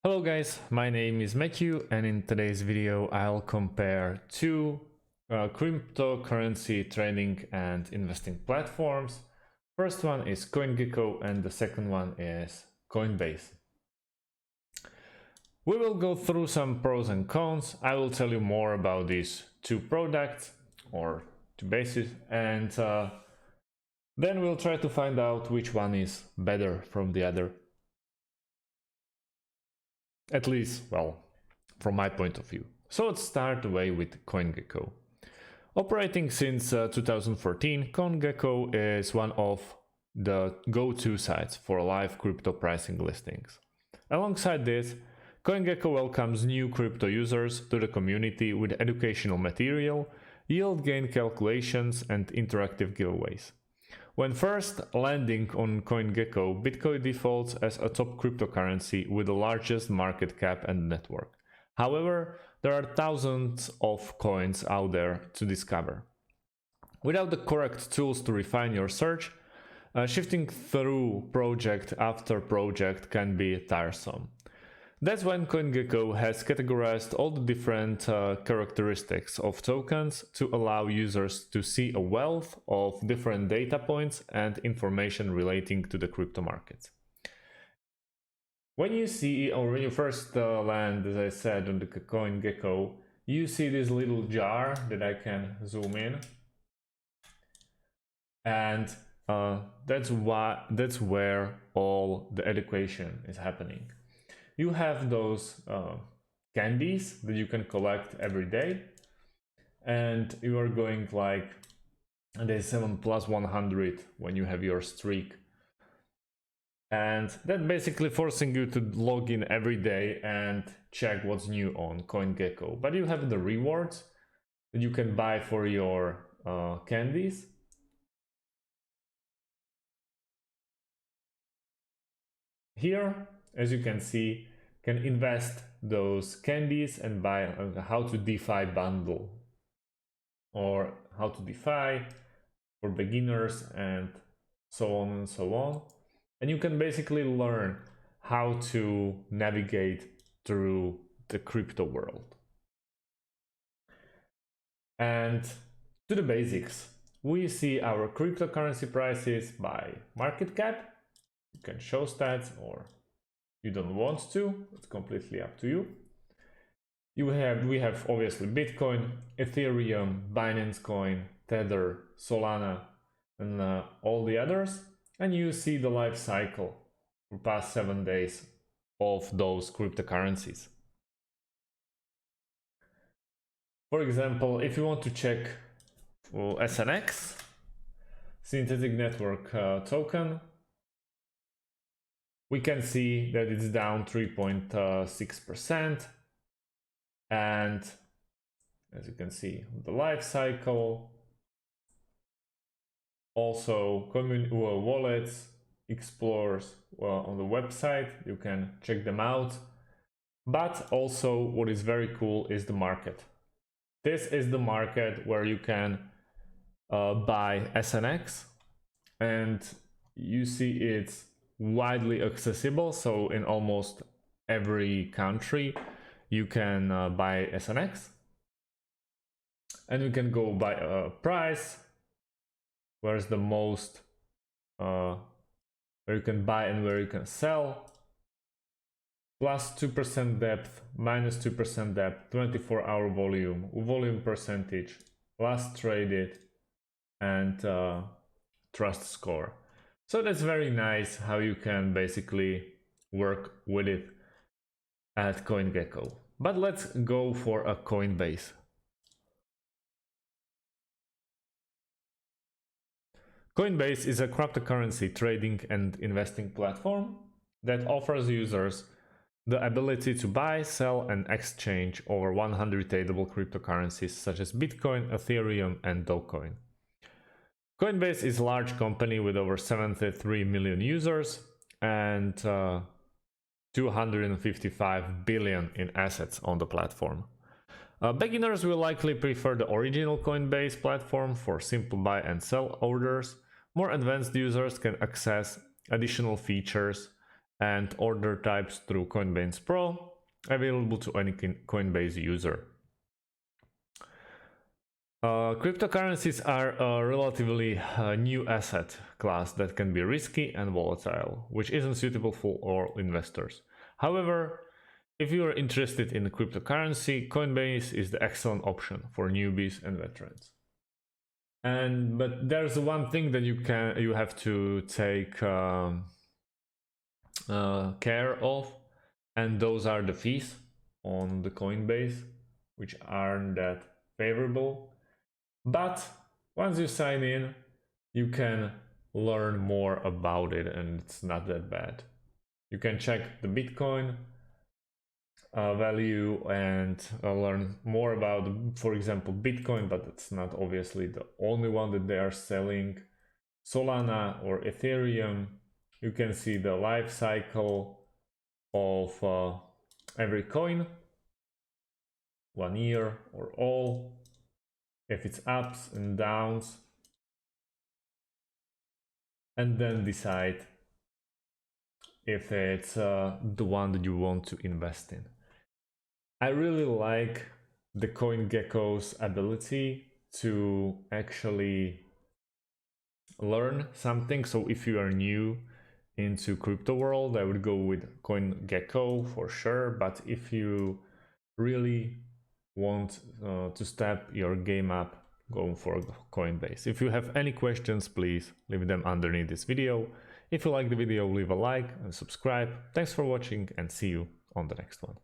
Hello guys, my name is Matthew and in today's video I'll compare two cryptocurrency trading and investing platforms. First one is Coingecko and the second one is Coinbase. We will go through some pros and cons. I will tell you more about these two products or two bases, and then we'll try to find out which one is better from the other. At least, well, from my point of view. So let's start away with Coingecko. Operating since 2014, Coingecko is one of the go-to sites for live crypto pricing listings. Alongside this, Coingecko welcomes new crypto users to the community with educational material, yield gain calculations, and interactive giveaways. When first landing on Coingecko, Bitcoin defaults as a top cryptocurrency with the largest market cap and network. However, there are thousands of coins out there to discover. Without the correct tools to refine your search, shifting through project after project can be tiresome. That's when Coingecko has categorized all the different characteristics of tokens to allow users to see a wealth of different data points and information relating to the crypto markets. When you see, or when you first land, as I said, on the Coingecko, you see this little jar that I can zoom in, and that's where all the education is happening. You have those candies that you can collect every day, and you are going like day 7 plus 100 when you have your streak, and that basically forcing you to log in every day and check what's new on Coingecko. But you have the rewards that you can buy for your candies. Here, as you can see, can invest those candies and buy how to DeFi bundle or how to DeFi for beginners and so on and so on. And you can basically learn how to navigate through the crypto world. And to the basics, we see our cryptocurrency prices by market cap. You can show stats or you don't want to, it's completely up to you. We have obviously Bitcoin, Ethereum, Binance Coin, Tether, Solana, and all the others. And you see the life cycle for past 7 days of those cryptocurrencies. For example, if you want to check for SNX, synthetic network token, we can see that it's down 3.6%, and as you can see, the life cycle, also wallets, explores on the website, you can check them out. But also what is very cool is the market. This is the market where you can buy SNX, and you see it's widely accessible, so in almost every country you can buy SNX, and you can go by a price, where's the most where you can buy and where you can sell, plus 2% depth, minus 2% depth, 24-hour volume percentage, last traded, and trust score. So that's very nice how you can basically work with it at Coingecko. But let's go for a Coinbase. Coinbase is a cryptocurrency trading and investing platform that offers users the ability to buy, sell, and exchange over 100 tradable cryptocurrencies such as Bitcoin, Ethereum, and Dogecoin. Coinbase is a large company with over 73 million users and 255 billion in assets on the platform. Beginners will likely prefer the original Coinbase platform for simple buy and sell orders. More advanced users can access additional features and order types through Coinbase Pro, available to any Coinbase user. Cryptocurrencies are a relatively new asset class that can be risky and volatile, which isn't suitable for all investors. However, if you are interested in cryptocurrency, Coinbase is the excellent option for newbies and veterans. But there's one thing that you have to take care of, and those are the fees on the Coinbase, which aren't that favorable. But once you sign in, you can learn more about it, and it's not that bad. You can check the Bitcoin value and learn more about, for example, Bitcoin, but it's not obviously the only one that they are selling. Solana or Ethereum, you can see the life cycle of every coin, 1 year or all, if it's ups and downs, and then decide if it's the one that you want to invest in. I really like the Coingecko's ability to actually learn something. So if you are new into crypto world, I would go with Coingecko for sure. But if you really want to step your game up, go for Coinbase. If you have any questions, please leave them underneath this video. If you like the video, leave a like and subscribe. Thanks for watching, and see you on the next one.